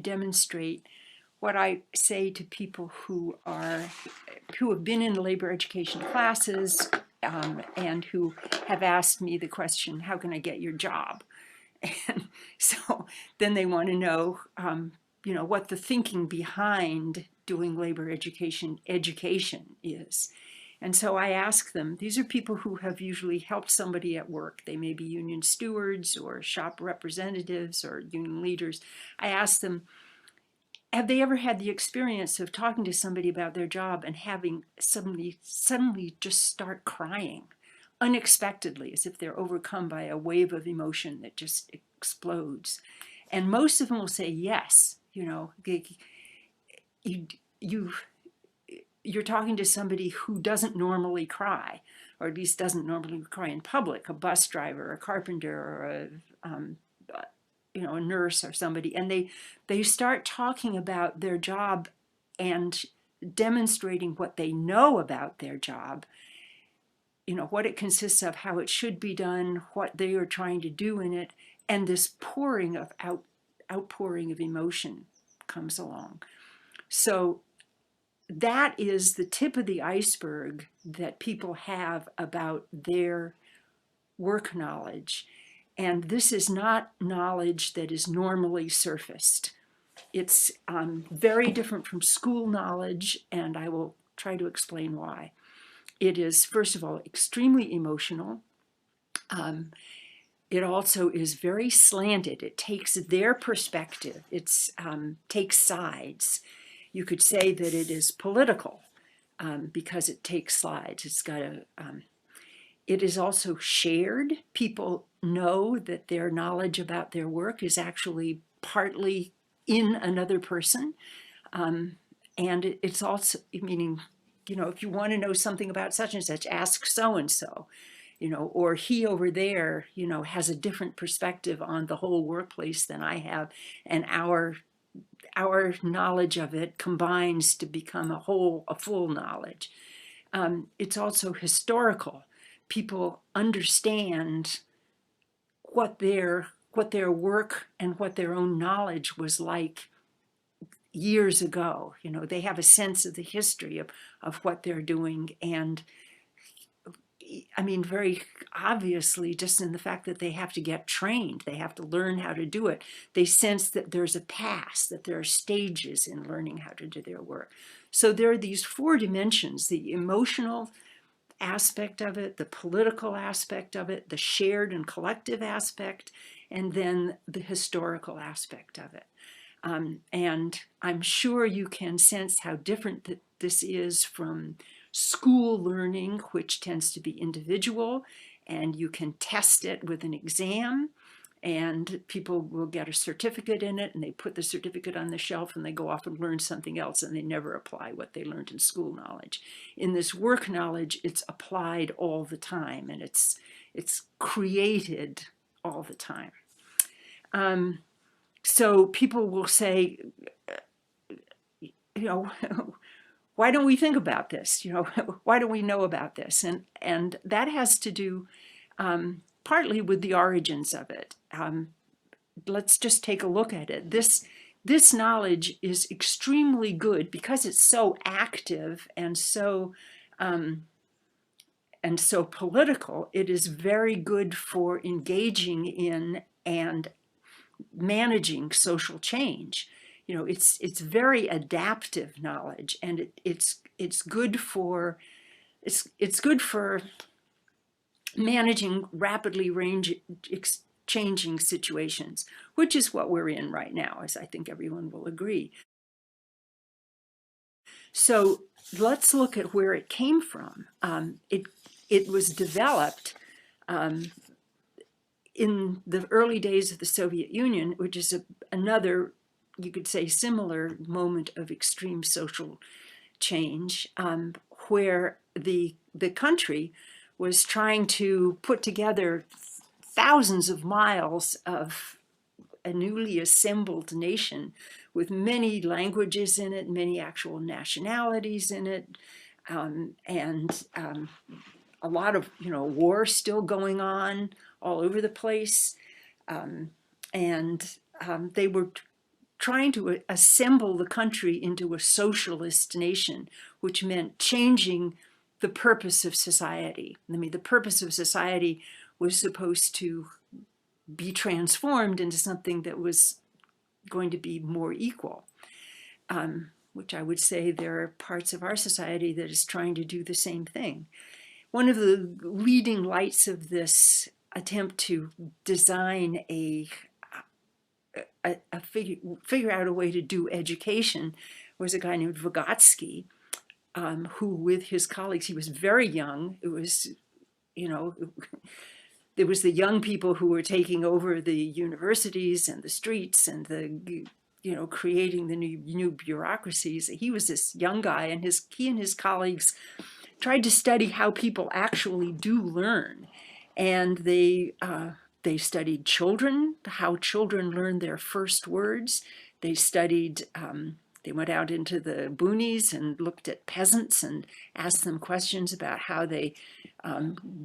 demonstrate what I say to people who have been in labor education classes and who have asked me the question, how can I get your job? And so then they want to know, what the thinking behind doing labor education is. And so I ask them, these are people who have usually helped somebody at work. They may be union stewards or shop representatives or union leaders. I ask them, have they ever had the experience of talking to somebody about their job and having somebody suddenly just start crying unexpectedly, as if they're overcome by a wave of emotion that just explodes? And most of them will say yes. You're talking to somebody who doesn't normally cry, or at least doesn't normally cry in public, a bus driver, a carpenter, or a nurse or somebody, and they start talking about their job and demonstrating what they know about their job, what it consists of, how it should be done, what they are trying to do in it, and this outpouring of emotion comes along. So that is the tip of the iceberg that people have about their work knowledge. And this is not knowledge that is normally surfaced. It's very different from school knowledge, and I will try to explain why. It is, first of all, extremely emotional. It also is very slanted. It takes their perspective. It takes sides. You could say that it is political because it takes sides. It is also shared. People know that their knowledge about their work is actually partly in another person. And it's also, meaning, if you want to know something about such and such, ask so-and-so, or he over there, has a different perspective on the whole workplace than I have. And our knowledge of it combines to become a full knowledge. It's also historical. People understand what their work and what their own knowledge was like years ago. They have a sense of the history of what they're doing. And I mean, very obviously, just in the fact that they have to get trained, they have to learn how to do it. They sense that there's a path, that there are stages in learning how to do their work. So there are these four dimensions: the emotional aspect of it, the political aspect of it, the shared and collective aspect, and then the historical aspect of it. And I'm sure you can sense how different this is from school learning, which tends to be individual, and you can test it with an exam, and people will get a certificate in it, and they put the certificate on the shelf, and they go off and learn something else, and they never apply what they learned in school knowledge. In this work knowledge, it's applied all the time, and it's created all the time. So people will say, why don't we think about this? Why don't we know about this? And that has to do partly with the origins of it. Let's just take a look at it. This knowledge is extremely good because it's so active and so political. It is very good for engaging in and managing social change. It's very adaptive knowledge, and it's good for managing rapidly changing situations, which is what we're in right now, as I think everyone will agree. So let's look at where it came from. It was developed in the early days of the Soviet Union, which is another, you could say, similar moment of extreme social change, where the country was trying to put together thousands of miles of a newly assembled nation with many languages in it, many actual nationalities in it, and a lot of war still going on all over the place, and they were trying to assemble the country into a socialist nation, which meant changing the purpose of society. I mean, the purpose of society was supposed to be transformed into something that was going to be more equal, which I would say there are parts of our society that is trying to do the same thing. One of the leading lights of this attempt to design figure out a way to do education was a guy named Vygotsky, who with his colleagues, he was very young. It was, there was the young people who were taking over the universities and the streets and creating the new bureaucracies. He was this young guy, and he and his colleagues tried to study how people actually do learn. And they studied children, how children learn their first words. They studied, they went out into the boonies and looked at peasants and asked them questions about how they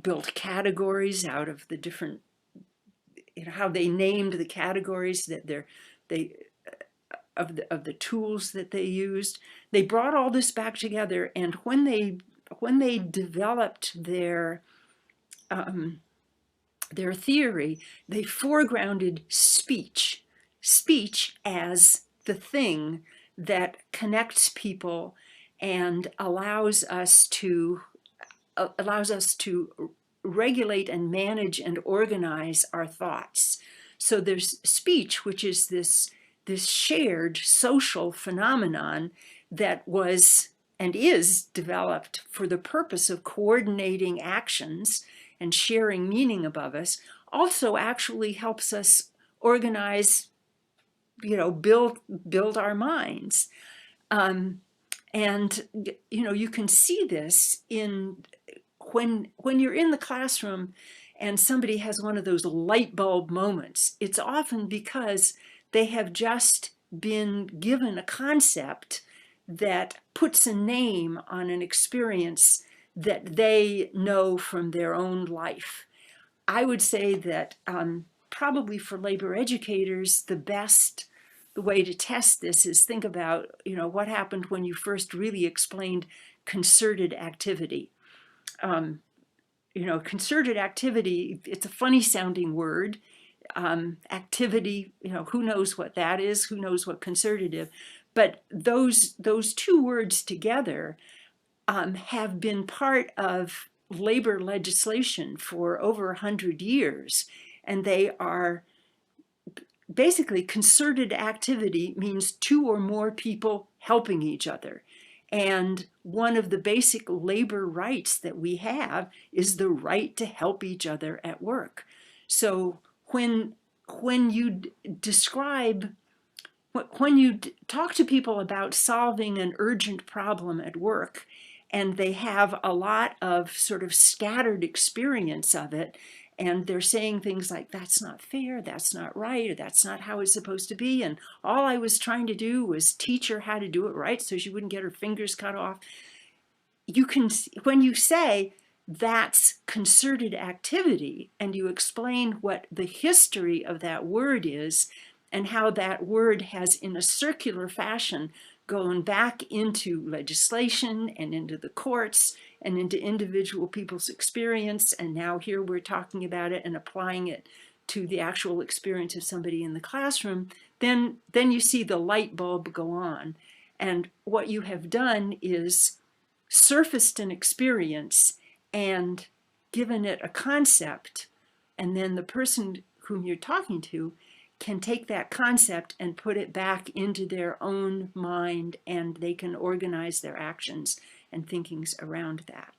built categories out of the different, how they named the categories that of the tools that they used. They brought all this back together, and when they developed their theory, they foregrounded speech as the thing that connects people and allows us to regulate and manage and organize our thoughts. So there's speech, which is this shared social phenomenon that was and is developed for the purpose of coordinating actions and sharing meaning above us, also actually helps us organize, build our minds. And you can see this when you're in the classroom and somebody has one of those light bulb moments. It's often because they have just been given a concept that puts a name on an experience that they know from their own life. I would say that probably for labor educators, the way to test this is think about, what happened when you first really explained concerted activity. Concerted activity, it's a funny sounding word. Activity, who knows what that is? Who knows what concerted? But those two words together have been part of labor legislation for over 100 years. And they are basically, concerted activity means two or more people helping each other. And one of the basic labor rights that we have is the right to help each other at work. So when you talk to people about solving an urgent problem at work, and they have a lot of sort of scattered experience of it, and they're saying things like, that's not fair, that's not right, or that's not how it's supposed to be, and all I was trying to do was teach her how to do it right so she wouldn't get her fingers cut off. When you say that's concerted activity, and you explain what the history of that word is, and how that word has, in a circular fashion, gone back into legislation and into the courts and into individual people's experience, and now here we're talking about it and applying it to the actual experience of somebody in the classroom, then you see the light bulb go on. And what you have done is surfaced an experience and given it a concept, and then the person whom you're talking to can take that concept and put it back into their own mind, and they can organize their actions and thinkings around that.